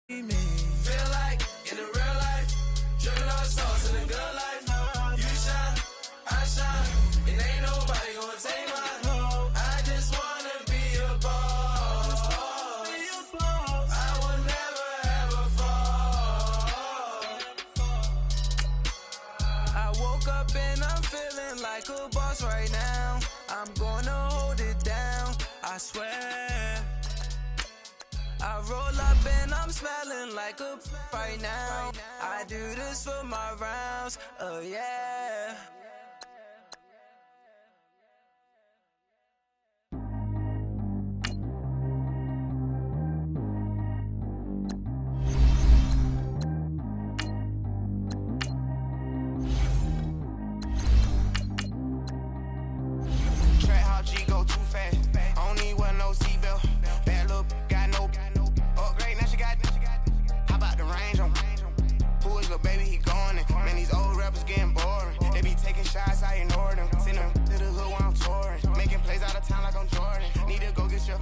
Feel like in the real life, dripping all the stars in the good life. You shine, I shine, and ain't nobody gonna take mine. I just wanna be a boss. I will never ever fall. I woke up and I'm feeling like a boss right now. I'm gonna hold it down, I swear. I roll up and I'm smelling like a right now. I do this for my rounds, oh yeah. Track how G go too fast. I don't need wear no seatbelt. Bad look, got no upgrade. Now she got. How about the range on? Who is little baby? He gone. Man, these old rappers getting boring. They be taking shots, I ignore them. Send them to the hood while I'm touring. Making plays out of town like I'm Jordan. Need to go get your.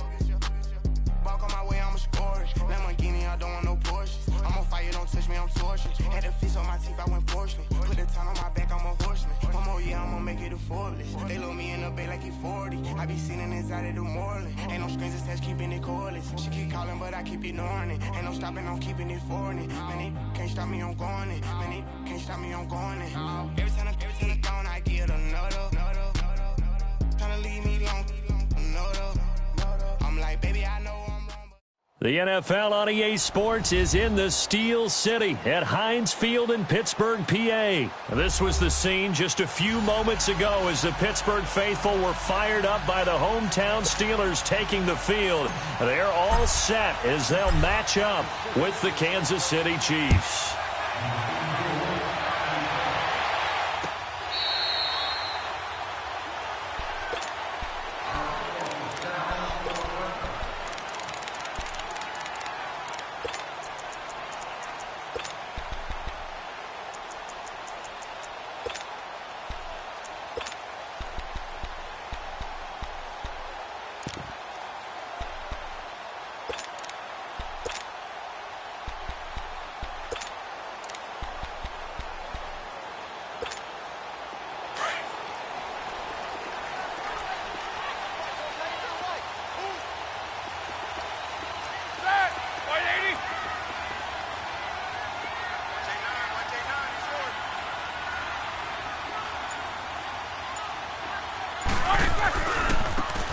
Walk on my way, I'ma score it. Lamborghini, I don't want no Porsches. I'm on fire, don't touch me, I'm torching. Had the fish on my teeth, I went porcelain. Put the town on my back, I'm a horseman. One more year, I'ma make it a Forbes. They load me in the bay like he 40. I be sitting inside of the Moreland. Ain't no strings attached, keeping it cordless. She keep calling, but I keep ignoring it. Ain't no stopping, I'm keeping it foreign it. Man, they can't stop me, I'm going it. Man, they can't stop me, I'm going it. Every time I gone, I get another. Tryna leave me long, another. I'm like, baby, I know I'm wrong. The NFL on EA Sports is in the Steel City at Heinz Field in Pittsburgh, PA. This was the scene just a few moments ago as the Pittsburgh faithful were fired up by the hometown Steelers taking the field. They're all set as they'll match up with the Kansas City Chiefs.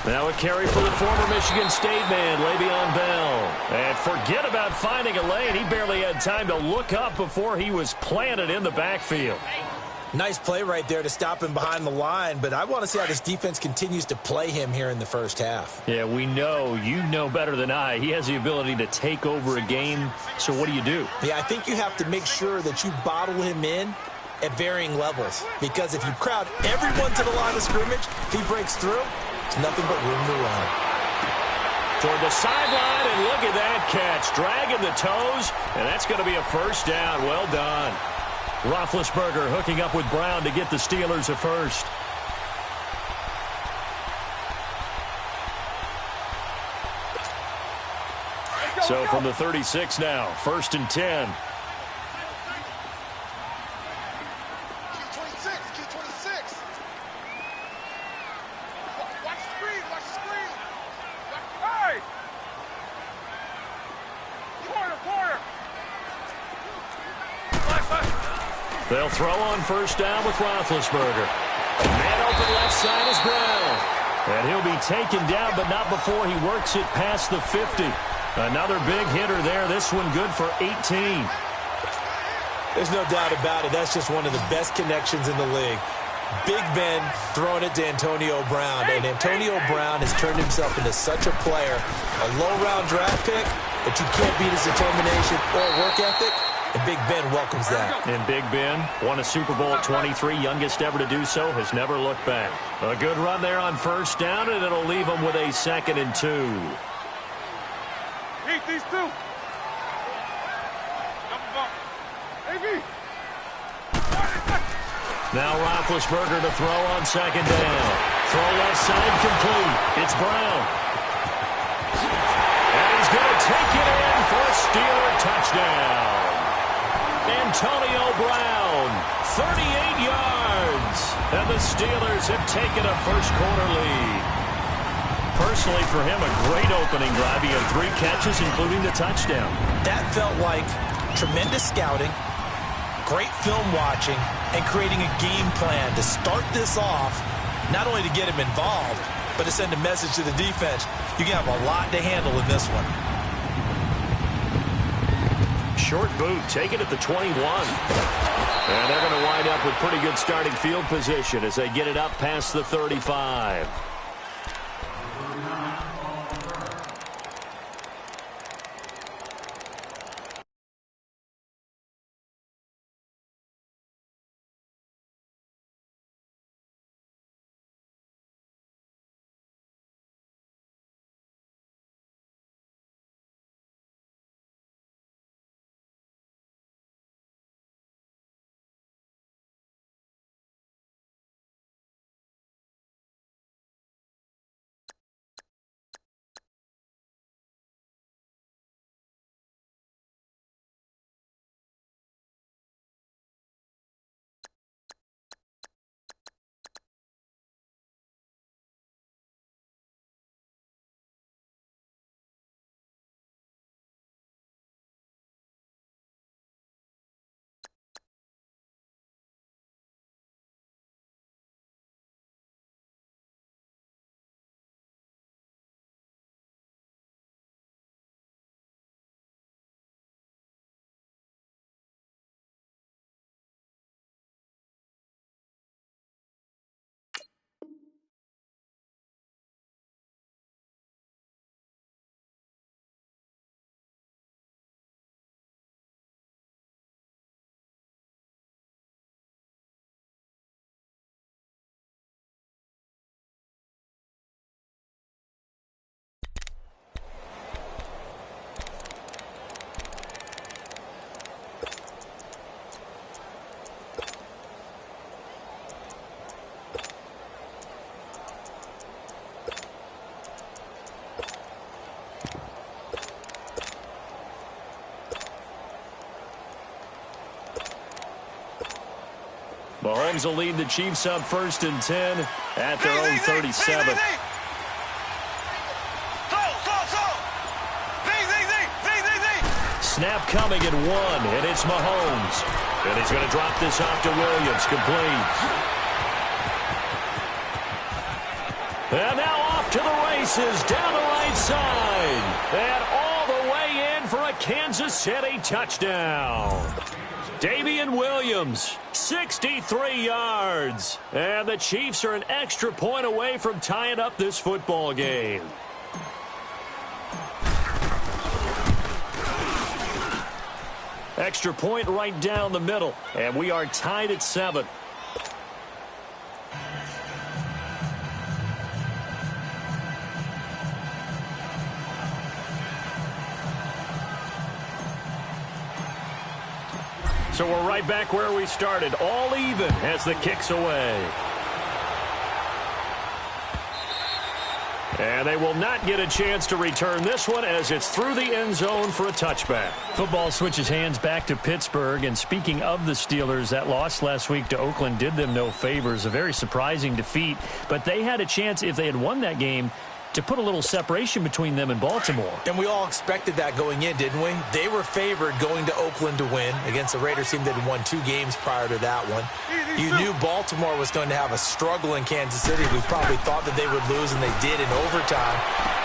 Now a carry for the former Michigan State man, Le'Veon Bell. And forget about finding a lane. He barely had time to look up before he was planted in the backfield. Nice play right there to stop him behind the line, but I want to see how this defense continues to play him here in the first half. Yeah, we know. You know better than I. He has the ability to take over a game, so what do you do? Yeah, I think you have to make sure that you bottle him in at varying levels, because if you crowd everyone to the line of scrimmage, if he breaks through, it's nothing but room to run. Toward the sideline, and look at that catch. Dragging the toes, and that's going to be a first down. Well done. Roethlisberger hooking up with Brown to get the Steelers a first. So from the 36 now, 1st and 10. They'll throw on first down with Roethlisberger. Man open left side is Brown. And he'll be taken down, but not before he works it past the 50. Another big hitter there. This one good for 18. There's no doubt about it. That's just one of the best connections in the league. Big Ben throwing it to Antonio Brown. And Antonio Brown has turned himself into such a player. A low-round draft pick, but you can't beat his determination or work ethic. And Big Ben welcomes that. And Big Ben won a Super Bowl at 23, youngest ever to do so, has never looked back. A good run there on first down, and it'll leave them with a 2nd and 2. Eat these two. Now Roethlisberger to throw on 2nd down. Throw left side complete. It's Brown. And he's going to take it in for a Steeler touchdown. Antonio Brown, 38 yards. And the Steelers have taken a first-quarter lead. Personally, for him, a great opening drive. He had 3 catches, including the touchdown. That felt like tremendous scouting, great film watching, and creating a game plan to start this off, not only to get him involved, but to send a message to the defense. You can have a lot to handle in this one. Short boot, take it at the 21. And they're going to wind up with pretty good starting field position as they get it up past the 35. Mahomes will lead the Chiefs up 1st and 10 at their own 37. Snap coming at 1, and it's Mahomes. And he's going to drop this off to Williams, complete. And now off to the races, down the right side. And all the way in for a Kansas City touchdown. Damian Williams, 63 yards. And the Chiefs are an extra point away from tying up this football game. Extra point right down the middle. And we are tied at 7. So we're right back where we started, all even as the kick's away. And they will not get a chance to return this one as it's through the end zone for a touchback. Football switches hands back to Pittsburgh. And speaking of the Steelers, that loss last week to Oakland did them no favors. A very surprising defeat. But they had a chance, if they had won that game, to put a little separation between them and Baltimore. And we all expected that going in, didn't we? They were favored going to Oakland to win against the Raiders team that had won 2 games prior to that one. You knew Baltimore was going to have a struggle in Kansas City. We probably thought that they would lose, and they did in overtime.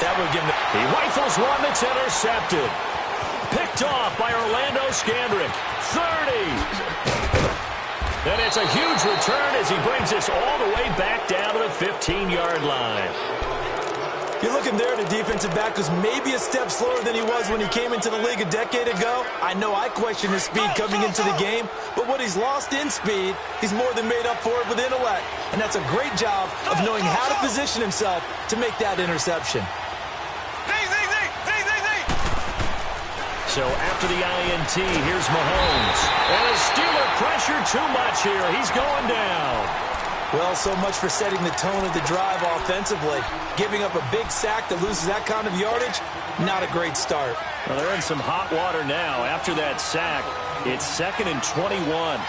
That would give them... He rifles one that's intercepted. Picked off by Orlando Scandrick. 30. And it's a huge return as he brings this all the way back down to the 15-yard line. You're looking there at a defensive back who's maybe a step slower than he was when he came into the league a decade ago. I know I questioned his speed coming into the game, but what he's lost in speed, he's more than made up for it with intellect. And that's a great job of knowing how to position himself to make that interception. So after the INT, here's Mahomes. And a Steeler pressure too much here. He's going down. Well, so much for setting the tone of the drive offensively. Giving up a big sack that loses that kind of yardage, not a great start. Well, they're in some hot water now. After that sack, it's 2nd and 21.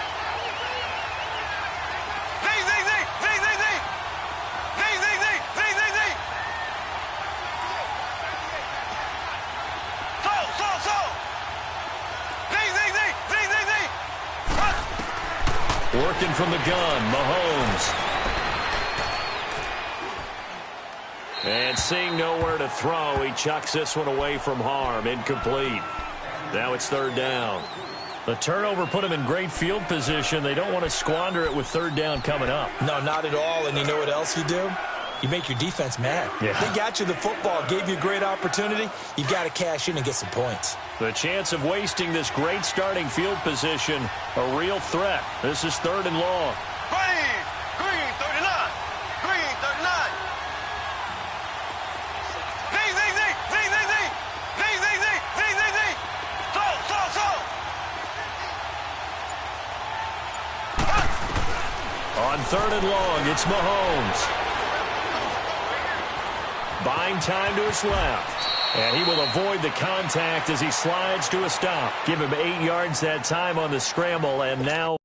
Working from the gun, Mahomes. And seeing nowhere to throw, he chucks this one away from harm. Incomplete. Now it's 3rd down. The turnover put him in great field position. They don't want to squander it with 3rd down coming up. No, not at all. And you know what else you do? You make your defense mad. Yeah. They got you the football, gave you a great opportunity. You got to cash in and get some points. The chance of wasting this great starting field position, a real threat. This is 3rd and long. Green, 39. Green, 39. On 3rd and long, it's Mahomes. Buying time to his left. And he will avoid the contact as he slides to a stop. Give him 8 yards that time on the scramble, and now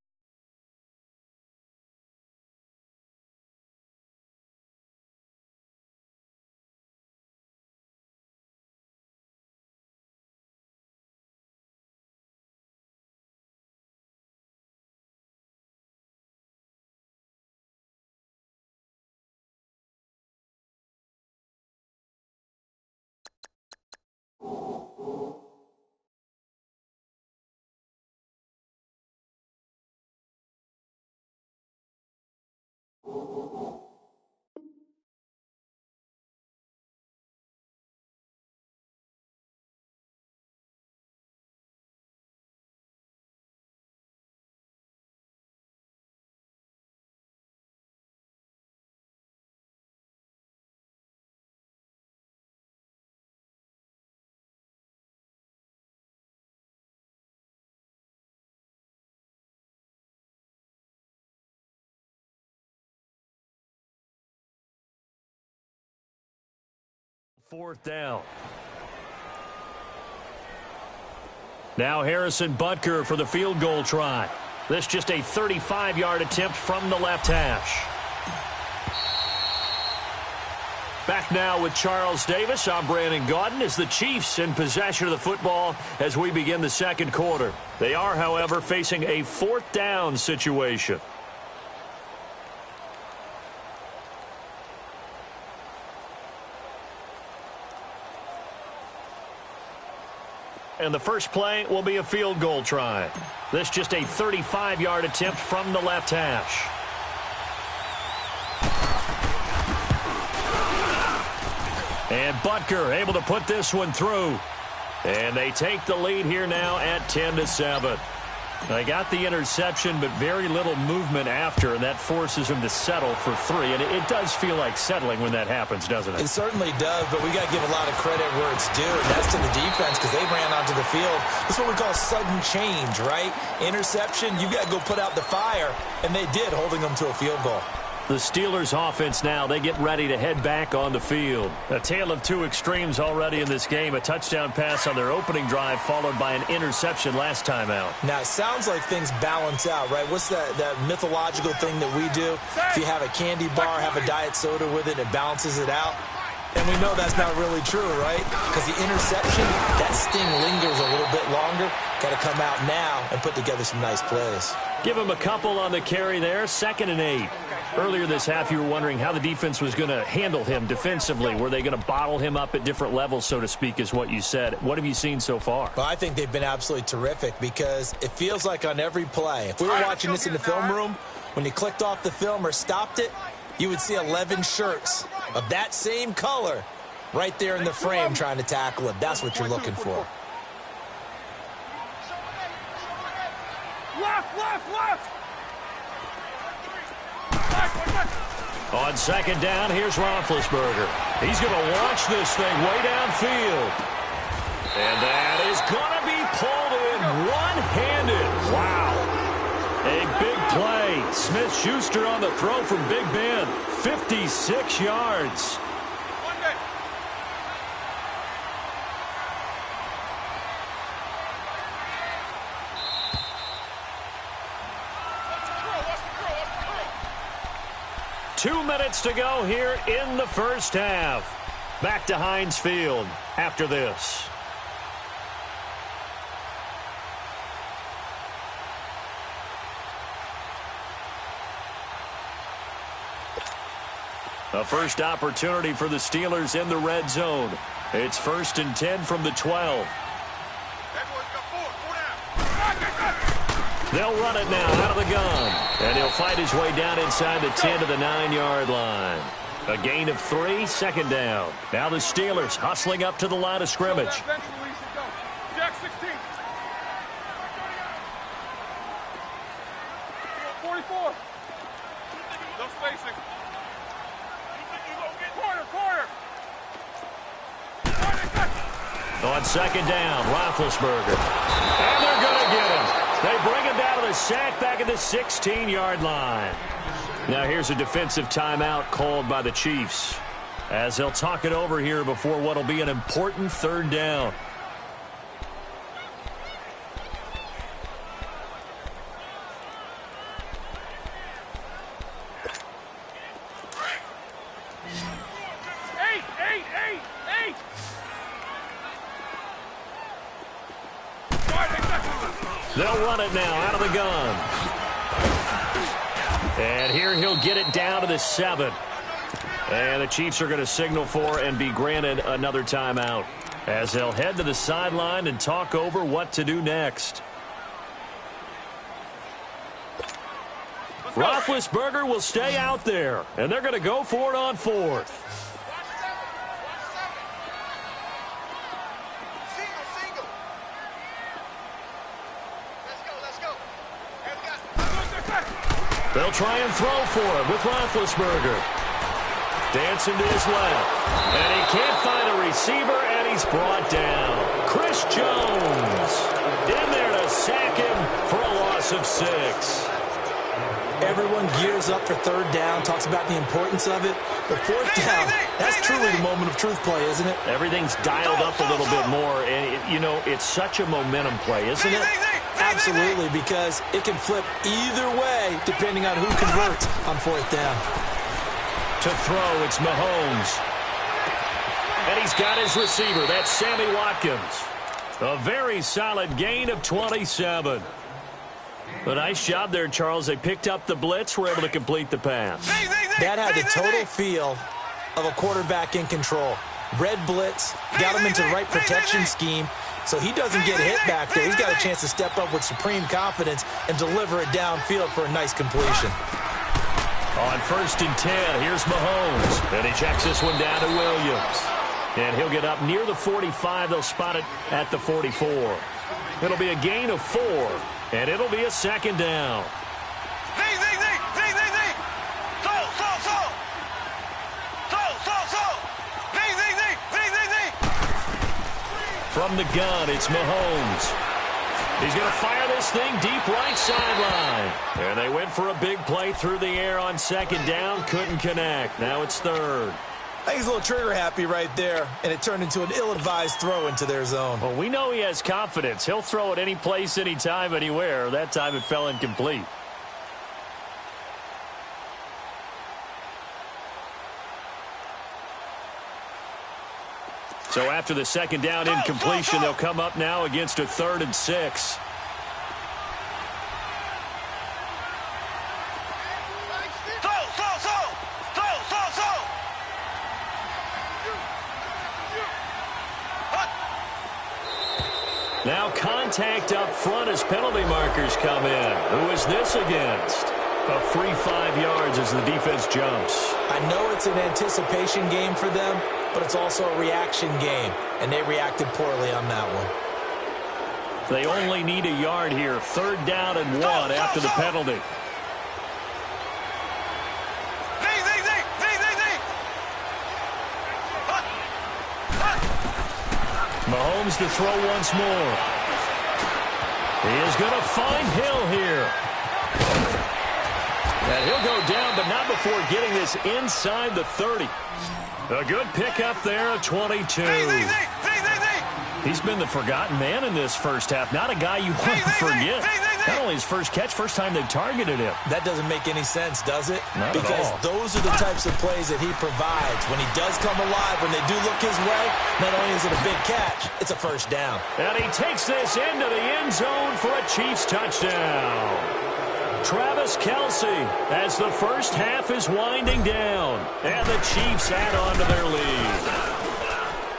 fourth down. Now Harrison Butker for the field goal try. This just a 35-yard attempt from the left hash. Back now with Charles Davis. I'm Brandon Gaudin as the Chiefs in possession of the football as we begin the second quarter. They are, however, facing a 4th down situation. And the first play will be a field goal try. This just a 35-yard attempt from the left hash. And Butker able to put this one through. And they take the lead here now at 10-7. They got the interception, but very little movement after, and that forces them to settle for 3. And it does feel like settling when that happens, doesn't it? It certainly does, but we got to give a lot of credit where it's due, and that's to the defense because they ran onto the field. That's what we call sudden change, right? Interception, you got to go put out the fire, and they did, holding them to a field goal. The Steelers offense now, they get ready to head back on the field. A tale of two extremes already in this game. A touchdown pass on their opening drive followed by an interception last time out. Now, it sounds like things balance out, right? What's that mythological thing that we do? If you have a candy bar, have a diet soda with it, it balances it out. And we know that's not really true, right? Because the interception, that sting lingers a little bit longer. Got to come out now and put together some nice plays. Give him a couple on the carry there, 2nd and 8. Earlier this half, you were wondering how the defense was going to handle him defensively. Were they going to bottle him up at different levels, so to speak, is what you said. What have you seen so far? Well, I think they've been absolutely terrific because it feels like on every play, if we were watching this in the film room, when you clicked off the film or stopped it, you would see 11 shirts of that same color right there in the frame trying to tackle him. That's what you're looking for. Left. On 2nd down, here's Roethlisberger. He's going to launch this thing way downfield. And that is going to be pulled in one-handed. Wow. A big play. Smith-Schuster on the throw from Big Ben. 56 yards. Two minutes to go here in the first half. Back to Heinz Field after this. A first opportunity for the Steelers in the red zone. It's 1st and 10 from the 12. They'll run it now out of the gun. And he'll fight his way down inside the 10 to the 9-yard line. A gain of 3, 2nd down. Now the Steelers hustling up to the line of scrimmage. Jack 16. 44. No spacing. Corner. On 2nd down, Roethlisberger. And they're going to get him. They bring him down to the sack back at the 16-yard line. Now here's a defensive timeout called by the Chiefs as they'll talk it over here before what will be an important 3rd down. Eight. They'll run it now out of the gun. And here he'll get it down to the 7. And the Chiefs are going to signal for and be granted another timeout as they'll head to the sideline and talk over what to do next. Roethlisberger will stay out there, and they're going to go for it on 4th. They'll try and throw for him with Roethlisberger. Dancing to his left. And he can't find a receiver, and he's brought down. Chris Jones in there to sack him for a loss of 6. Everyone gears up for 3rd down, talks about the importance of it. But 4th down, that's truly the moment of truth play, isn't it? Everything's dialed up a little bit more. And, it's such a momentum play, isn't it? Absolutely, because it can flip either way depending on who converts on 4th down. To throw, it's Mahomes. And he's got his receiver. That's Sammy Watkins. A very solid gain of 27. A nice job there, Charles. They picked up the blitz, were able to complete the pass. That had the total feel of a quarterback in control. Red blitz, got him into the right protection scheme, so he doesn't get hit back there. He's got a chance to step up with supreme confidence and deliver it downfield for a nice completion. On 1st and 10, here's Mahomes. And he checks this one down to Williams. And he'll get up near the 45. They'll spot it at the 44. It'll be a gain of 4, and it'll be a 2nd down. From the gun, it's Mahomes. He's going to fire this thing deep right sideline. And they went for a big play through the air on 2nd down. Couldn't connect. Now it's 3rd. I think he's a little trigger happy right there, and it turned into an ill-advised throw into their zone. Well, we know he has confidence. He'll throw it any place, anytime, anywhere. That time it fell incomplete. So after the 2nd down incompletion, they'll come up now against a 3rd and 6. Now contact up front as penalty markers come in. Who is this against? A free 5 yards as the defense jumps. I know it's an anticipation game for them, but it's also a reaction game, and they reacted poorly on that one. They only need a yard here. 3rd down and 1 after the penalty. Mahomes to throw once more. He is going to find Hill here. And he'll go down, but not before getting this inside the 30. A good pickup there at 22. He's been the forgotten man in this first half. Not a guy you want to forget. Not only his first catch, first time they've targeted him. That doesn't make any sense, does it? Not because at all. those are the types of plays that he provides. When he does come alive, when they do look his way, not only is it a big catch, it's a first down. And he takes this into the end zone for a Chiefs touchdown. Travis Kelce as the first half is winding down. And the Chiefs add on to their lead.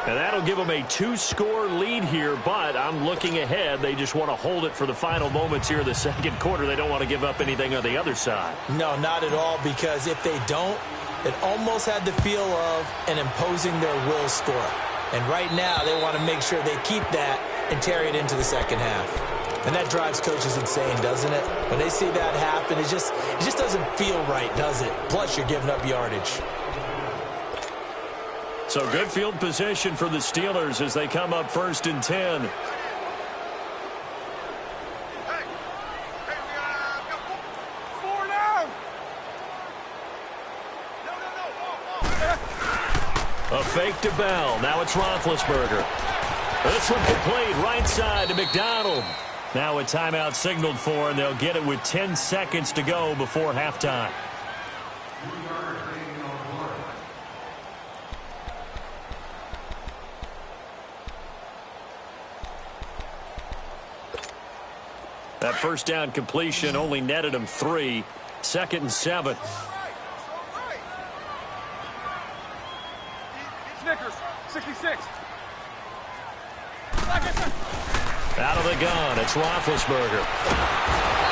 And that'll give them a 2-score lead here, but I'm looking ahead. They just want to hold it for the final moments here in the second quarter. They don't want to give up anything on the other side. No, not at all, because if they don't, it almost had the feel of an imposing their will score. And right now, they want to make sure they keep that and carry it into the second half. And that drives coaches insane, doesn't it? When they see that happen, it just doesn't feel right, does it? Plus, you're giving up yardage. So good field position for the Steelers as they come up 1st and 10. Four down. A fake to Bell. Now it's Roethlisberger. This one played right side to McDonald. Now a timeout signaled for, and they'll get it with 10 seconds to go before halftime. That first down completion only netted him 3. 2nd and 7. Snickers, 66. Out of the gun, it's Roethlisberger.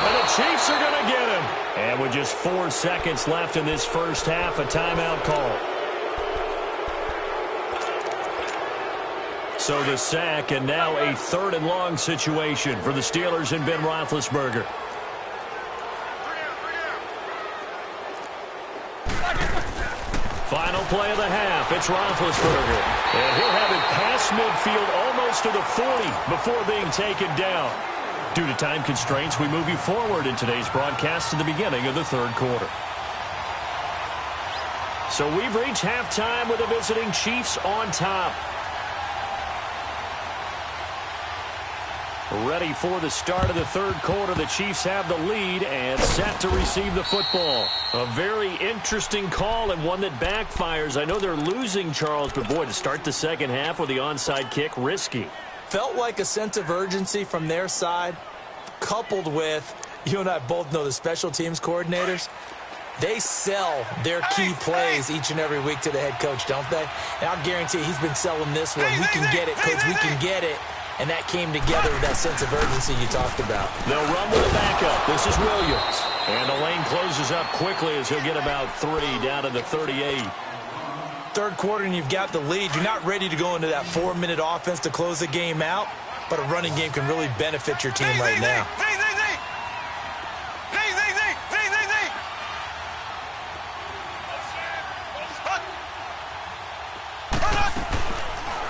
And the Chiefs are going to get him. And with just 4 seconds left in this first half, a timeout call. So the sack, and now a 3rd and long situation for the Steelers and Ben Roethlisberger. Final play of the half, it's Roethlisberger. And he'll have it past midfield almost to the 40 before being taken down. Due to time constraints, we move you forward in today's broadcast to the beginning of the 3rd quarter. So we've reached halftime with the visiting Chiefs on top. Ready for the start of the 3rd quarter. The Chiefs have the lead and set to receive the football. A very interesting call and one that backfires. I know they're losing, Charles, but boy, to start the second half with the onside kick, risky. Felt like a sense of urgency from their side, coupled with, you and I both know the special teams coordinators. They sell their key plays each and every week to the head coach, don't they? And I'll guarantee he's been selling this one. We can get it, coach, we can get it. And that came together with that sense of urgency you talked about. They'll run with a backup. This is Williams. And the lane closes up quickly as he'll get about 3 down to the 38. 3rd quarter and you've got the lead. You're not ready to go into that 4-minute offense to close the game out, but a running game can really benefit your team right now.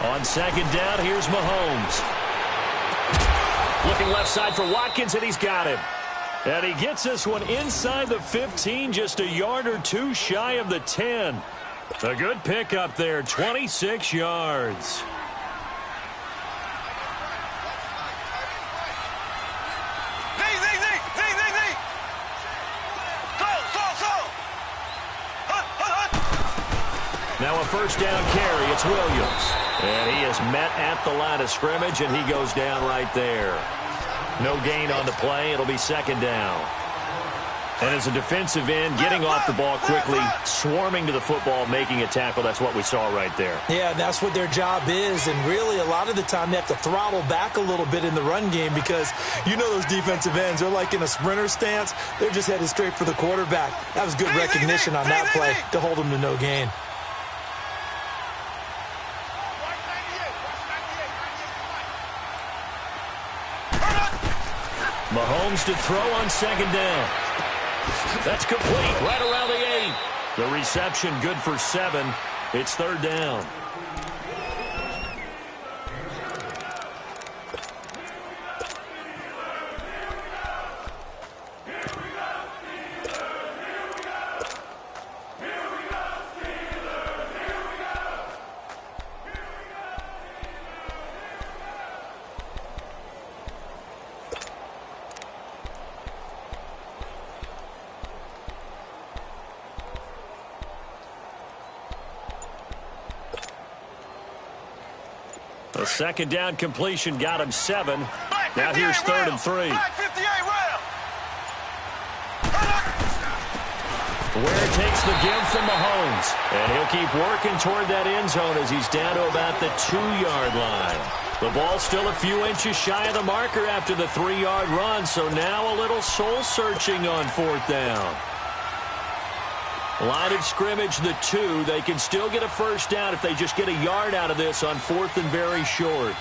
On 2nd down, here's Mahomes. Looking left side for Watkins, and he's got him. And he gets this one inside the 15, just a yard or 2 shy of the 10. A good pickup there, 26 yards. Now a first down carry, it's Williams. And he is met at the line of scrimmage, and he goes down right there. No gain on the play. It'll be 2nd down. And as a defensive end, getting off the ball quickly, swarming to the football, making a tackle, that's what we saw right there. Yeah, that's what their job is. And really, a lot of the time, they have to throttle back a little bit in the run game because you know those defensive ends, they're like in a sprinter stance. They're just headed straight for the quarterback. That was good recognition on that play to hold them to no gain. Mahomes to throw on 2nd down. That's complete right around the 8. The reception good for 7. It's 3rd down. The second down completion got him 7. Now here's 3rd and 3. Ware takes the give from Mahomes, and he'll keep working toward that end zone as he's down to about the 2-yard line. The ball's still a few inches shy of the marker after the 3-yard run, so now a little soul-searching on 4th down. Line of scrimmage, the 2. They can still get a first down if they just get a yard out of this on 4th and very short.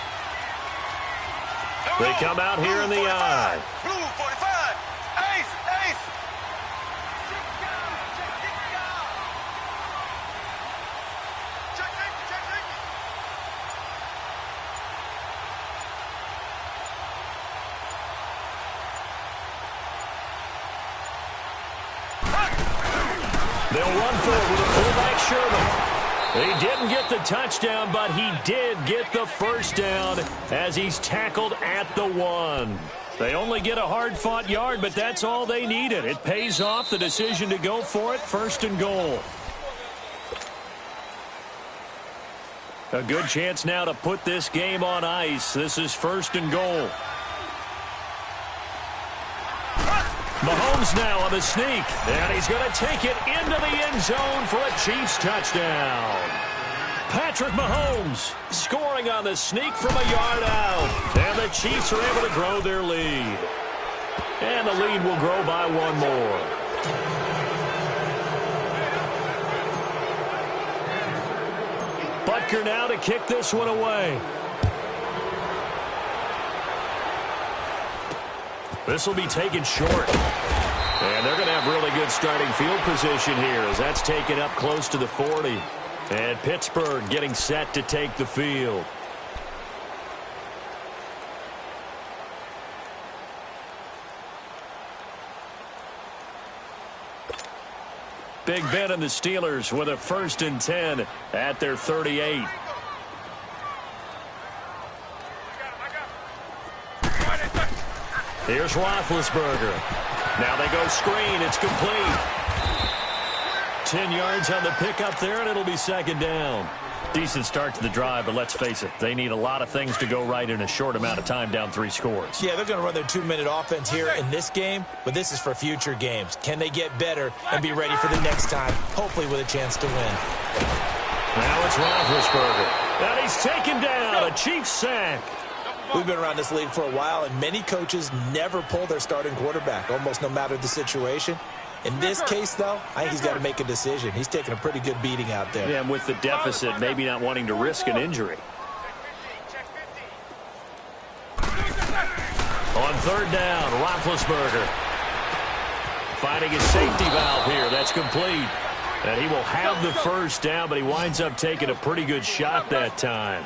They come out here in the I. Blue 45. Ace. They'll run forward with a fullback Sherman. He didn't get the touchdown, but he did get the first down as he's tackled at the 1. They only get a hard-fought yard, but that's all they needed. It pays off the decision to go for it, 1st and goal. A good chance now to put this game on ice. This is 1st and goal. Mahomes now on the sneak, and he's going to take it into the end zone for a Chiefs touchdown. Patrick Mahomes scoring on the sneak from a yard out, and the Chiefs are able to grow their lead. And the lead will grow by 1 more. Butker now to kick this one away. This will be taken short. And they're going to have really good starting field position here as that's taken up close to the 40. And Pittsburgh getting set to take the field. Big Ben and the Steelers with a 1st and 10 at their 38. Here's Roethlisberger. Now they go screen. It's complete. 10 yards on the pickup there, and it'll be 2nd down. Decent start to the drive, but let's face it, they need a lot of things to go right in a short amount of time down 3 scores. Yeah, they're going to run their 2-minute offense here in this game, but this is for future games. Can they get better and be ready for the next time, hopefully with a chance to win? Now it's Roethlisberger. And he's taken down. A Chiefs sack. We've been around this league for a while, and many coaches never pull their starting quarterback, almost no matter the situation. In this case, though, I think he's got to make a decision. He's taking a pretty good beating out there. Yeah, and with the deficit, maybe not wanting to risk an injury. On 3rd down, Roethlisberger finding his safety valve here. That's complete. And he will have the first down, but he winds up taking a pretty good shot that time.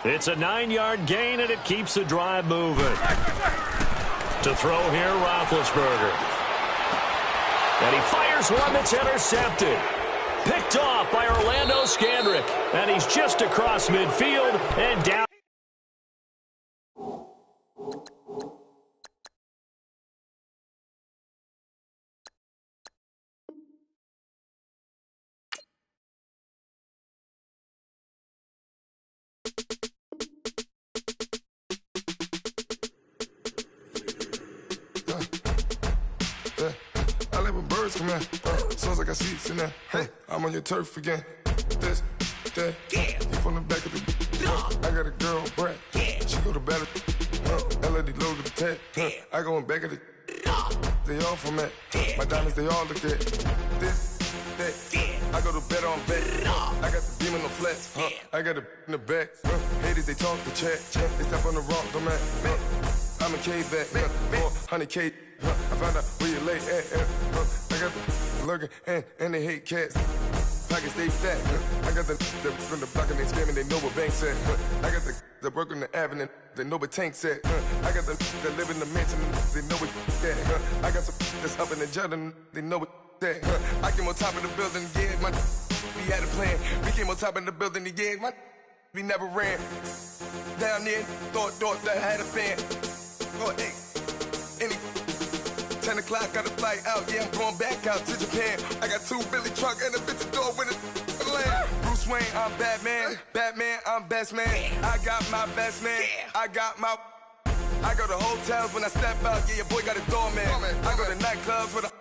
It's a 9-yard gain, and it keeps the drive moving. To throw here, Roethlisberger. And he fires one that's intercepted. Picked off by Orlando Scandrick. And he's just across midfield and down. I like when birds come in. Sounds like I seats in there. Hey, I'm on your turf again. This, that, you from the back of the. I got a girl, Brad. She go to battle. LED logo the tag. I go in back of the. They all from that. My diamonds, they all look at. This, that. I go to bed on bed. I got the beam in the flats. I got it in the back. Haters, they talk the chat. They step on the rock, the man. I'm a K-back. 400K. I found out where you lay at. I got the lurking and they hate cats. Pockets stay fat. I got the from the block and they scamming, they know what banks at. I got the work on the avenue, they know what tanks at. I got the live in the mansion, they know what that. I got some that's up in the Jordan, they know what that. I came on top of the building, yeah, my we had a plan. We came on top of the building, yeah, my we never ran. Down there, thought that I had a fan. Oh, hey, any 10 o'clock, got a flight out, yeah, I'm going back out to Japan. I got 2 Billy truck and a bitch door with a land. Bruce Bruce Wayne, I'm Batman. Batman, I'm best man. I got my best man. I got my. I go to hotels when I step out. Yeah, your boy got a doorman. I go to nightclubs with a.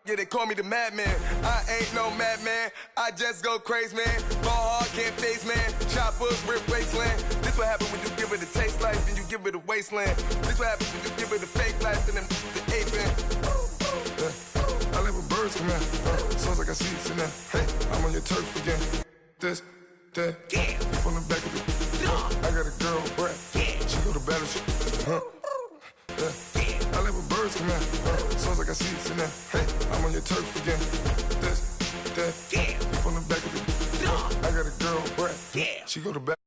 Yeah, they call me the madman. I ain't no madman. I just go crazy, man. Ball hard, can't face, man. Choppers, rip wasteland. This what happen when you give it a taste life and you give it a wasteland. This what happen when you give it a fake life and then the aping. I live with birds come in. Sounds like I see it in there. Hey, I'm on your turf again. This, that, you from the back of the. I got a girl, Brad. She go to battle. I live with birds come in. Sounds like I see it in there. Hey, I'm on your turf again. This, that, you from the back of the. I got a girl, Brad. She go to battle.